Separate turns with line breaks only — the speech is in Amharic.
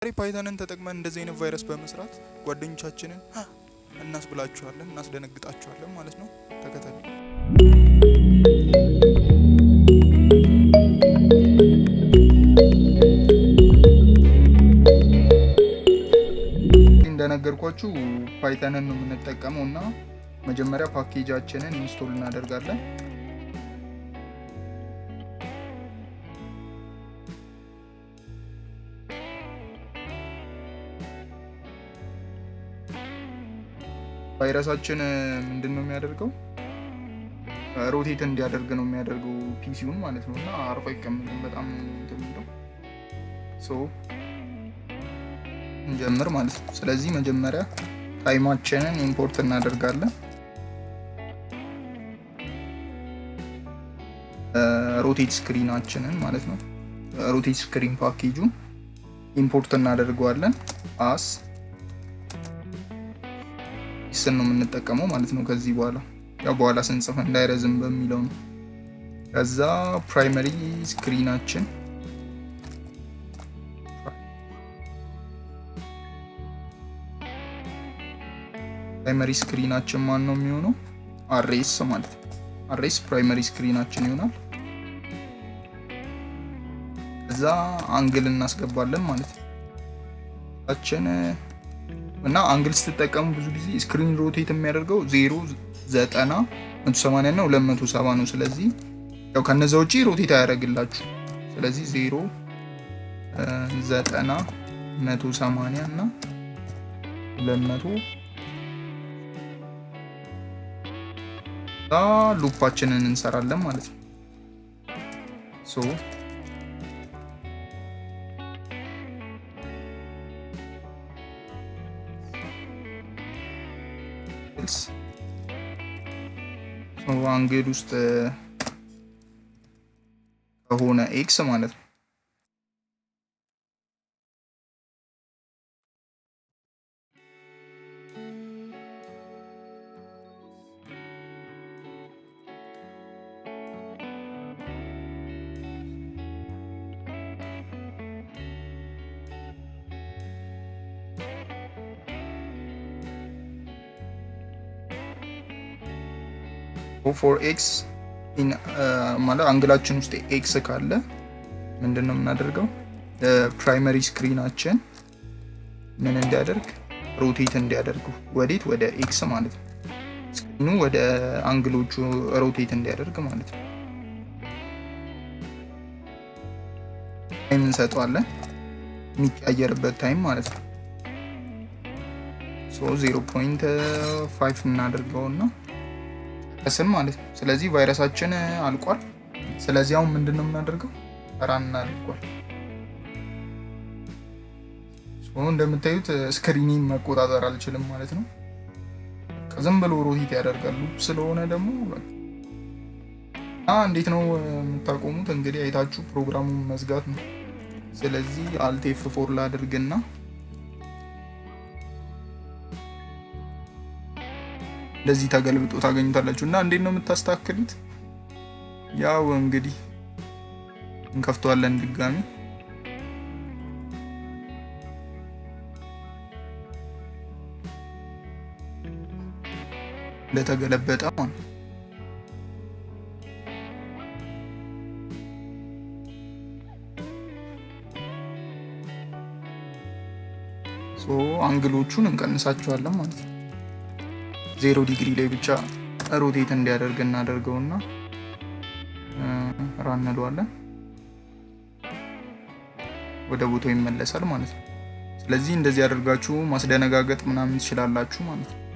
ፓይተንን ተጠቅመን እንደዚህ አይነት ቫይረስ በመስራት ጓደኞቻችንን እናስብላችኋለን እናስደነግጣችኋለን ማለት ነው። ተከታተሉ። እንደነገርኳችሁ ፓይተንን ነው የምንጠቀመውና መጀመሪያ ፓኬጃችንን ኢንስቶል እናደርጋለን። ቫይረሳችን ምንድነው የሚያደርገው? ሮቴት እንዲያደርግ ነው የሚያደርገው ፒሲውን ማለት ነውና አርፎ አይቀመጥም። በጣም እንትምንደው እንጀምር ማለት ነው። ስለዚህ መጀመሪያ ታይማችንን ኢምፖርት እናደርጋለን። ሮቴት ስክሪናችንን ማለት ነው። ሮቴት ስክሪን ፓኬጁን ኢምፖርት እናደርገዋለን። አስ ይስን ነው የምንጠቀመው ማለት ነው። ከዚህ በኋላ ያው በኋላ ስንጽፍ እንዳይረዝም በሚለው ነው። ከዛ ፕራይመሪ ስክሪናችን ማን ነው የሚሆነው? አሬስ ማለት ነው። አሬስ ፕራይመሪ ስክሪናችን ይሆናል። ከዛ አንግል እናስገባለን ማለት ነው። እና አንግል ስትጠቀሙ ብዙ ጊዜ ስክሪን ሮቴት የሚያደርገው 0 90 180 እና 270 ነው። ስለዚህ ያው ከነዛ ውጪ ሮቴት አያደርግላችሁ። ስለዚህ 0 90 180 እና 200 ሉፓችንን እንሰራለን ማለት ነው። አንግል ውስጥ ከሆነ ኤክስ ማለት ነው for x in ማለት አንግላችን ውስጥ x ካለ ምንድነው የምናደርገው? ፕራይመሪ ስክሪናችን ምን እንዲያደርግ ሮቴት እንዲያደርጉ ወዴት? ወደ x ማለት ነው። ስክሪኑ ወደ አንግሎቹ ሮቴት እንዲያደርግ ማለት ነው። ታይም እንሰጣለን፣ የሚቀየርበት ታይም ማለት ነው። 0.5 እናደርገውና ከስን ማለት ነው። ስለዚህ ቫይረሳችን አልቋል። ስለዚህ አሁን ምንድነው የምናደርገው? ራን እናደርጋለን። እንደምታዩት ስክሪኒን መቆጣጠር አልችልም ማለት ነው። ከዝም ብሎ ሮቴት ያደርጋል። ሉፕ ስለሆነ ደግሞ እንዴት ነው የምታቆሙት? እንግዲህ አይታችሁ ፕሮግራሙን መዝጋት ነው። ስለዚህ አልት F4 ላድርግና እንደዚህ ተገልብጦ ታገኙታላችሁ። እና እንዴት ነው የምታስተካክሉት? ያው እንግዲህ እንከፍተዋለን ድጋሚ። ለተገለበጠ ማለት አንግሎቹን እንቀንሳቸዋለን ማለት ነው። 0 ዲግሪ ላይ ብቻ ሮቴት እንዲያደርግ እናደርገውና ራን እንለዋለን። ወደ ቦታው ይመለሳል ማለት ነው። ስለዚህ እንደዚህ አድርጋችሁ ማስደነጋገጥ ምናምን ትችላላችሁ ማለት ነው።